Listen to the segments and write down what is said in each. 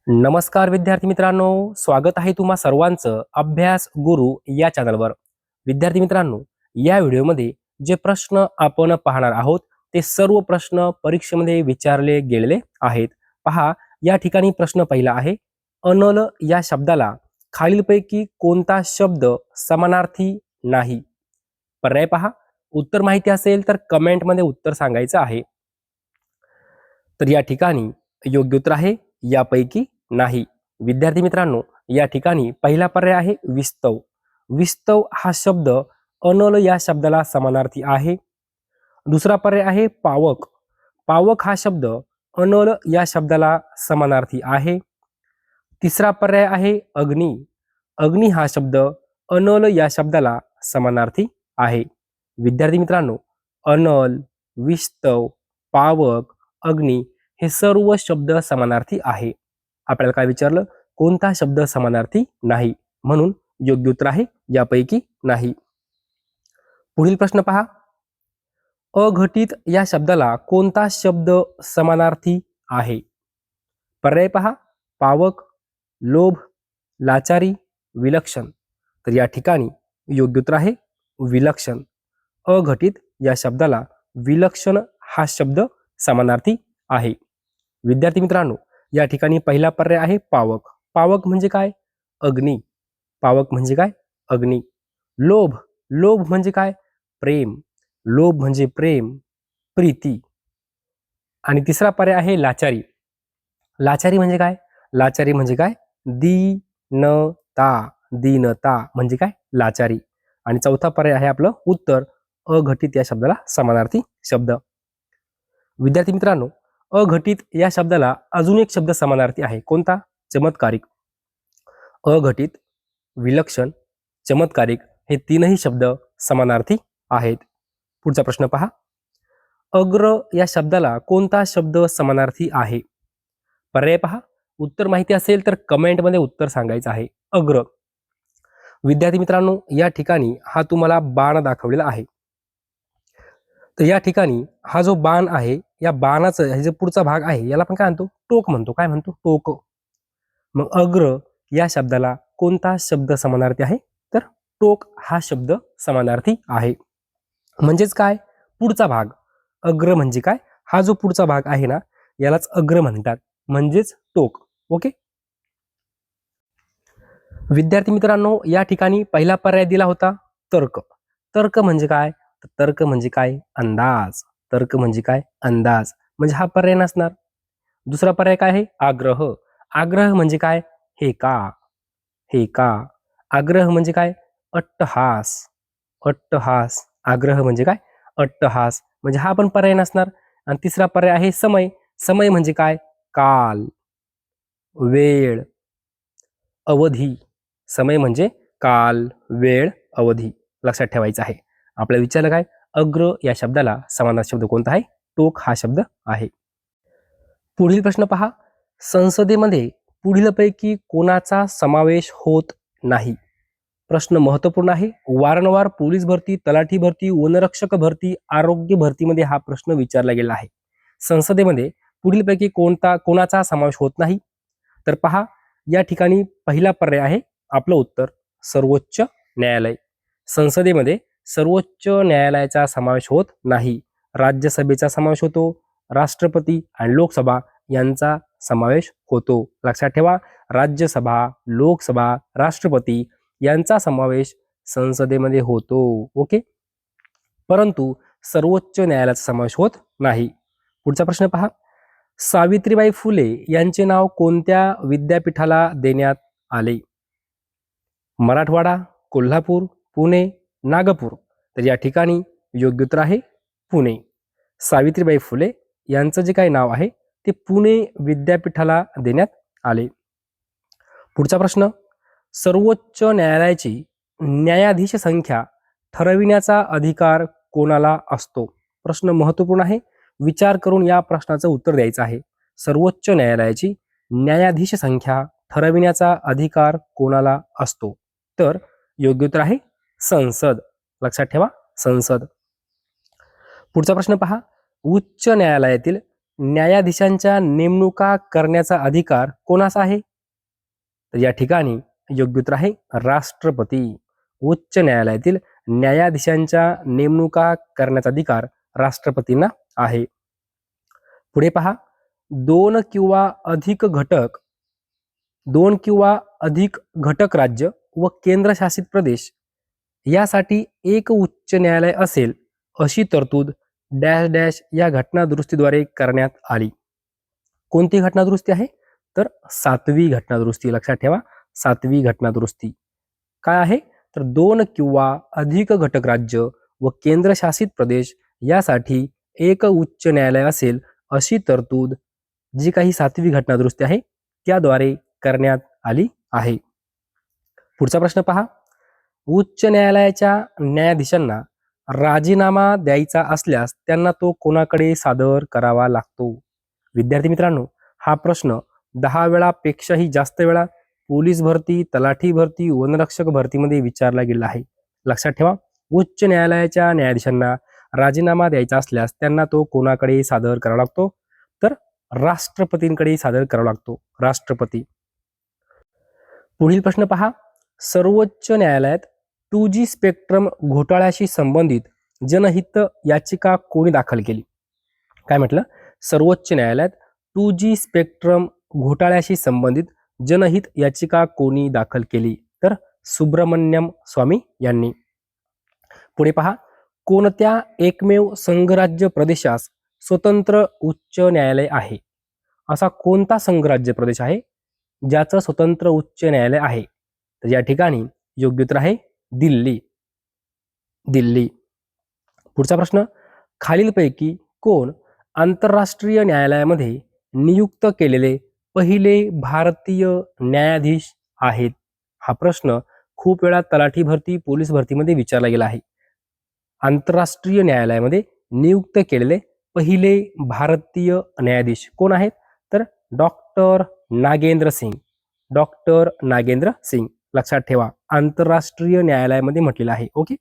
नमस्कार विद्यार्थी मित्रांनो, स्वागत आहे तुम्हा सर्वांचं अभ्यास गुरु या चॅनलवर. विद्यार्थी मित्रांनो, या व्हिडिओमध्ये जे प्रश्न आपण पाहणार आहोत ते सर्व प्रश्न परीक्षेमध्ये विचारले गेलेले आहेत. पहा, या ठिकाणी प्रश्न पहिला आहे, अनल या शब्दाला खालीलपैकी कोणता शब्द समानार्थी नाही? पर्याय पहा. उत्तर माहिती असेल तर कमेंटमध्ये उत्तर सांगायचं आहे. तर या ठिकाणी योग्य उत्तर आहे यापैकी नाही. विद्यार्थी मित्रांनो, या ठिकाणी पहिला पर्याय आहे विस्तव. विस्तव हा शब्द अनल या शब्दाला समानार्थी आहे. दुसरा पर्याय आहे पावक. पावक हा शब्द अनल या शब्दाला समानार्थी आहे. तिसरा पर्याय आहे अग्नी. अग्नी हा शब्द अनल या शब्दाला समानार्थी आहे. विद्यार्थी मित्रांनो, अनल, विस्तव, पावक, अग्नी हे सर्व शब्द समानार्थी आहे. आपल्याला काय विचारलं? कोणता शब्द समानार्थी नाही? म्हणून योग्य उत्तर आहे यापैकी नाही. पुढील प्रश्न पहा, अघटित या शब्दाला कोणता शब्द समानार्थी आहे? पर्याय पहा, पावक, लोभ, लाचारी, विलक्षण. तर या ठिकाणी योग्य उत्तर आहे विलक्षण. अघटित या शब्दाला विलक्षण हा शब्द समानार्थी आहे. विद्यार्थी मित्रांनो, या ठिकाणी पहिला पर्याय आहे पावक. पावक म्हणजे काय? अग्नी. पावक म्हणजे काय? अग्नी. लोभ. लोभ म्हणजे काय? प्रेम. लोभ म्हणजे प्रेम, प्रीती. आणि तिसरा पर्याय आहे लाचारी. लाचारी म्हणजे काय? लाचारी म्हणजे काय? दीनता. दीनता म्हणजे काय? लाचारी. आणि चौथा पर्याय आहे आपलं उत्तर, अघटित या शब्दाला समानार्थी शब्द. विद्यार्थी मित्रांनो, अघटित या शब्दाला अजून एक शब्द समानार्थी आहे. कोणता? चमत्कारिक. अघटित, विलक्षण, चमत्कारिक हे तीनही शब्द समानार्थी आहेत. पुढचा प्रश्न पहा, अग्र या शब्दाला कोणता शब्द समानार्थी आहे? पर्याय पहा. उत्तर माहिती असेल तर कमेंटमध्ये उत्तर सांगायचं आहे. अग्र. विद्यार्थी मित्रांनो, या ठिकाणी हा तुम्हाला बाण दाखवलेला आहे. तर या ठिकाणी हा जो बाण आहे, या बाणाचं हे जो पुढचा भाग आहे याला आपण काय म्हणतो? टोक म्हणतो. काय म्हणतो? टोक. मग अग्र या शब्दाला कोणता शब्द समानार्थी आहे? तर टोक हा शब्द समानार्थी आहे. म्हणजेच काय? पुढचा भाग. अग्र म्हणजे काय? हा जो पुढचा भाग आहे ना, यालाच अग्र म्हणतात, म्हणजेच टोक. ओके. विद्यार्थी मित्रांनो, या ठिकाणी पहिला पर्याय दिला होता तर्क. तर्क म्हणजे काय? तर्क म्हणजे काय? अंदाज. तर्क म्हणजे काय? अंदाज. म्हणजे हा पर्याय नसणार. दुसरा पर्याय काय आहे? आग्रह. आग्रह म्हणजे काय? हे का. हे का. आग्रह म्हणजे काय? अट्टहास. अट्टहास. आग्रह म्हणजे काय? अट्टहास. म्हणजे हा पण पर्याय नसणार. आणि तिसरा पर्याय आहे समय. समय म्हणजे काय? काल, वेळ, अवधी. समय म्हणजे काल, वेळ, अवधी. लक्षात ठेवायचं आहे. आपल्याला विचारलं काय? अग्र या शब्दाला समानार्थी शब्द कोणता आहे? टोक हा शब्द आहे. पुढील प्रश्न पहा, संसदेमध्ये पुढीलपैकी कोणाचा समावेश होत नाही? प्रश्न महत्वपूर्ण आहे. वारंवार पोलीस भरती, तलाठी भरती, वनरक्षक भरती, आरोग्य भरतीमध्ये हा प्रश्न विचारला गेला आहे. संसदेमध्ये पुढीलपैकी कोणाचा समावेश होत नाही? तर पहा, या ठिकाणी पहिला पर्याय आहे आपलं उत्तर, सर्वोच्च न्यायालय. संसदेमध्ये सर्वोच्च न्यायालयाचा समावेश होत नाही. राज्यसभेचा समावेश होतो, राष्ट्रपती आणि लोकसभा यांचा समावेश होतो. लक्षात ठेवा, राज्यसभा, लोकसभा, राष्ट्रपती यांचा समावेश संसदेमध्ये होतो. ओके. परंतु सर्वोच्च न्यायालयाचा समावेश होत नाही. पुढचा प्रश्न पहा, सावित्रीबाई फुले यांचे नाव कोणत्या विद्यापीठाला देण्यात आले? मराठवाडा, कोल्हापूर, पुणे, नागपूर. तर या ठिकाणी योग्य उत्तर आहे पुणे. सावित्रीबाई फुले यांचं जे काही नाव आहे ते पुणे विद्यापीठाला देण्यात आले. पुढचा प्रश्न, सर्वोच्च न्यायालयाची न्यायाधीश संख्या ठरविण्याचा अधिकार कोणाला असतो? प्रश्न महत्वपूर्ण आहे. विचार करून या प्रश्नाचं उत्तर द्यायचं आहे. सर्वोच्च न्यायालयाची न्यायाधीश संख्या ठरविण्याचा अधिकार कोणाला असतो? तर योग्य उत्तर आहे संसद. लक्षात ठेवा, संसद. पुढचा प्रश्न पहा, उच्च न्यायालयातील न्यायाधीशांच्या नेमणुका करण्याचा अधिकार कोणाचा आहे? तर या ठिकाणी योग्य उत्तर आहे राष्ट्रपती. उच्च न्यायालयातील न्यायाधीशांच्या नेमणुका करण्याचा अधिकार राष्ट्रपतींना आहे. पुढे पहा, दोन किंवा अधिक घटक राज्य व केंद्रशासित प्रदेश यासाठी एक उच्च न्यायालय असेल अशी तरतूद डॅश डॅश या घटनादुरुस्तीद्वारे करण्यात आली. कोणती घटनादुरुस्ती आहे? तर 7वी घटनादुरुस्ती. लक्षात ठेवा, 7वी घटनादुरुस्ती. काय आहे? तर दोन किंवा अधिक घटक राज्य व केंद्रशासित प्रदेश यासाठी एक उच्च न्यायालय असेल अशी तरतूद जी काही 7वी घटनादुरुस्ती आहे त्याद्वारे करण्यात आली आहे. पुढचा प्रश्न पहा, उच्च न्यायालयाच्या न्यायाधीशांना राजीनामा द्यायचा असल्यास त्यांना तो कोणाकडे सादर करावा लागतो? विद्यार्थी मित्रांनो, हा प्रश्न 10 वेळापेक्षाही जास्त वेळा पोलीस भरती, तलाठी भरती, वनरक्षक भरतीमध्ये विचारला गेला आहे. लक्षात ठेवा, उच्च न्यायालयाच्या न्यायाधीशांना राजीनामा द्यायचा असल्यास त्यांना तो कोणाकडे सादर करावा लागतो? तर राष्ट्रपतींकडे सादर करावा लागतो. राष्ट्रपती. पुढील प्रश्न पहा, सर्वोच्च न्यायालयात 2G स्पेक्ट्रम घोटाळ्याशी संबंधित जनहित याचिका कोणी दाखल केली? काय म्हटलं? सर्वोच्च न्यायालयात 2G स्पेक्ट्रम घोटाळ्याशी संबंधित जनहित याचिका कोणी दाखल केली? तर सुब्रमण्यम स्वामी यांनी. पुढे पहा, कोणत्या एकमेव संघराज्य प्रदेशास स्वतंत्र उच्च न्यायालय आहे? असा कोणता संघराज्य प्रदेश आहे ज्याचं स्वतंत्र उच्च न्यायालय आहे? तर या ठिकाणी योग्य उत्तर आहे दिल्ली. दिल्ली. पुढचा प्रश्न, खालीलपैकी कोण आंतरराष्ट्रीय न्यायालयामध्ये नियुक्त केलेले पहिले भारतीय न्यायाधीश आहेत? हा प्रश्न खूप वेळा तलाठी भरती, पोलीस भरतीमध्ये विचारला गेला आहे. आंतरराष्ट्रीय न्यायालयामध्ये नियुक्त केलेले पहिले भारतीय न्यायाधीश कोण आहेत? तर डॉक्टर नागेंद्र सिंग. डॉक्टर नागेंद्र सिंग. लक्षात ठेवा, आंतरराष्ट्रीय न्यायालयामध्ये म्हटलेलं आहे. ओके.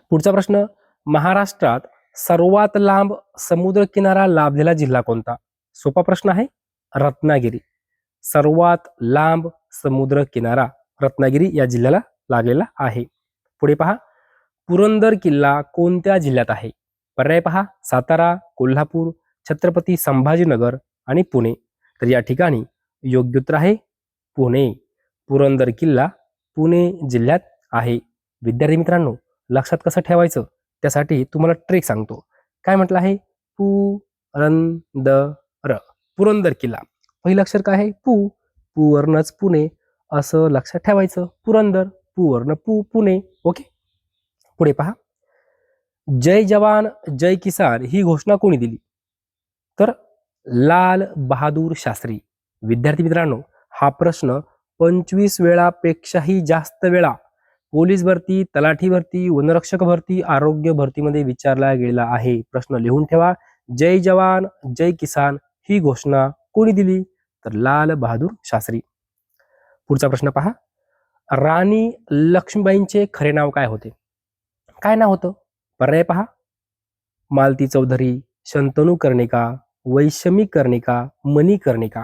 पुढचा प्रश्न, महाराष्ट्रात सर्वात लांब समुद्रकिनारा लाभलेला जिल्हा कोणता? सोपा प्रश्न आहे, रत्नागिरी. सर्वात लांब समुद्र किनारा रत्नागिरी या जिल्ह्याला लागलेला आहे. पुढे पहा, पुरंदर किल्ला कोणत्या जिल्ह्यात आहे? पर्याय पहा, सातारा, कोल्हापूर, छत्रपती संभाजीनगर आणि पुणे. तर या ठिकाणी योग्य उत्तर आहे पुणे. पुरंदर किल्ला पुणे जिल्ह्यात आहे. विद्यार्थी मित्रांनो, लक्षात कसं ठेवायचं त्यासाठी तुम्हाला ट्रिक सांगतो. काय म्हटलं आहे? पुरंदर. पुरंदर किल्ला. पहिलं अक्षर काय आहे? पु. पुवर्णच पुणे असं लक्षात ठेवायचं. पुरंदर, पुवर्ण पु, पुणे. ओके. पुढे पहा, जय जवान जय किसान ही घोषणा कोणी दिली? तर लाल बहादूर शास्त्री. विद्यार्थी मित्रांनो, हा प्रश्न 25 वेळापेक्षाही जास्त वेळा पोलीस भरती, तलाठी भरती, वनरक्षक भरती, आरोग्य भरतीमध्ये विचारला गेला आहे. प्रश्न लिहून ठेवा. जय जवान जय किसान ही घोषणा कोणी दिली? तर लाल बहादूर शास्त्री. पुढचा प्रश्न पहा, राणी लक्ष्मीबाईंचे खरे नाव काय होते? काय नाव होतं? पर्याय पहा, मालती चौधरी, शंतनू कर्णिका, वैशमी कर्णिका, मणिकर्णिका.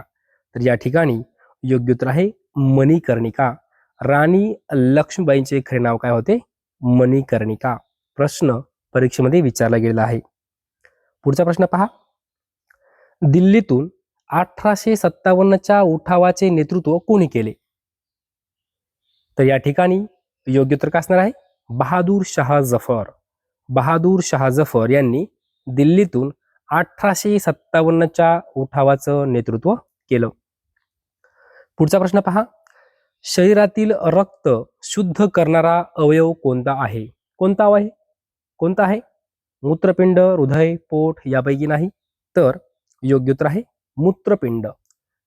तर या ठिकाणी योग्य उत्तर आहे मणिकर्णिका. राणी लक्ष्मीबाईंचे खरे नाव काय होते? मणिकर्णिका. प्रश्न परीक्षेमध्ये विचारला गेलेला आहे. पुढचा प्रश्न पहा, दिल्लीतून 1857च्या उठावाचे नेतृत्व कोणी केले? तर या ठिकाणी योग्य उत्तर काय असणार आहे? बहादूर शाह जफर. बहादूर शाह जफर यांनी दिल्लीतून 1857च्या उठावाचं नेतृत्व केलं. पुढचा प्रश्न पहा, शरीरातील रक्त शुद्ध करणारा अवयव कोणता आहे? कोणता आहे? कोणता आहे? मूत्रपिंड, हृदय, पोट यापैकी नाही. तर योग्य उत्तर आहे मूत्रपिंड.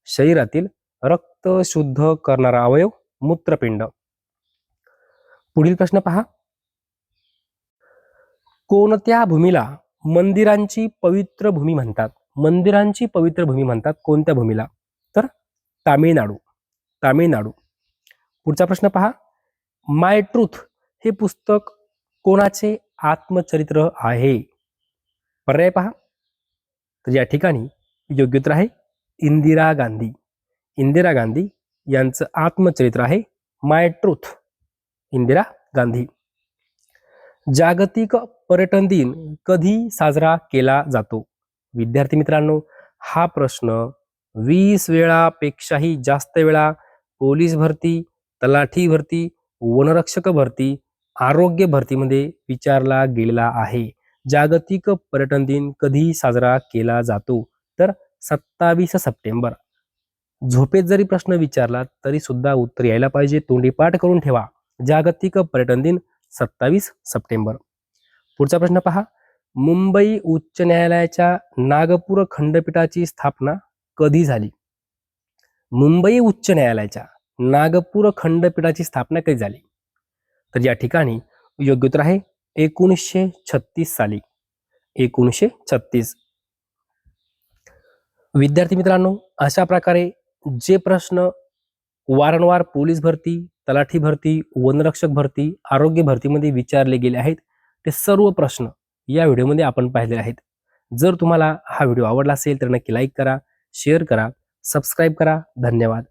शरीरातील रक्त शुद्ध करणारा अवयव मूत्रपिंड. पुढील प्रश्न पहा, कोणत्या भूमीला मंदिरांची पवित्र भूमी म्हणतात? मंदिरांची पवित्र भूमी म्हणतात कोणत्या भूमीला? तर तामिळनाडू. तामिळनाडू. पुढचा प्रश्न पहा, माय ट्रूथ हे पुस्तक कोणाचे आत्मचरित्र आहे? पर्याय पहा, तर या ठिकाणी योग्य उत्तर आहे इंदिरा गांधी. इंदिरा गांधी यांचं आत्मचरित्र आहे माय ट्रूथ. इंदिरा गांधी. जागतिक पर्यटन दिन कधी साजरा केला जातो? विद्यार्थी मित्रांनो, हा प्रश्न 20 वेळापेक्षाही जास्त वेळा पोलीस भरती, तलाठी भरती, वनरक्षक भरती, आरोग्य भरतीमध्ये विचारला गेलेला आहे. जागतिक पर्यटन दिन कधी साजरा केला जातो? तर 27 सप्टेंबर. झोपेत जरी प्रश्न विचारला तरी सुद्धा उत्तर यायला पाहिजे, तोंडी पाठ करून ठेवा. जागतिक पर्यटन दिन 27 सप्टेंबर. पुढचा प्रश्न पहा. मुंबई उच्च न्यायालयाच्या नागपूर खंडपीठाची स्थापना कधी झाली? मुंबई उच्च न्यायालयाच्या नागपूर खंडपीठाची स्थापना कधी झाली? तर या ठिकाणी योग्य उत्तर आहे 1936 साली. 1936. विद्यार्थी मित्रांनो, अशा प्रकारे जे प्रश्न वारंवार पोलीस भरती, तलाठी भरती, वनरक्षक भरती, आरोग्य भरतीमध्ये विचारले गेले आहेत, ते सर्व प्रश्न या व्हिडिओमध्ये आपण पाहिले आहेत. जर तुम्हाला हा व्हिडिओ आवडला असेल तर नक्की लाईक करा, शेअर करा, सबस्क्राईब करा. धन्यवाद.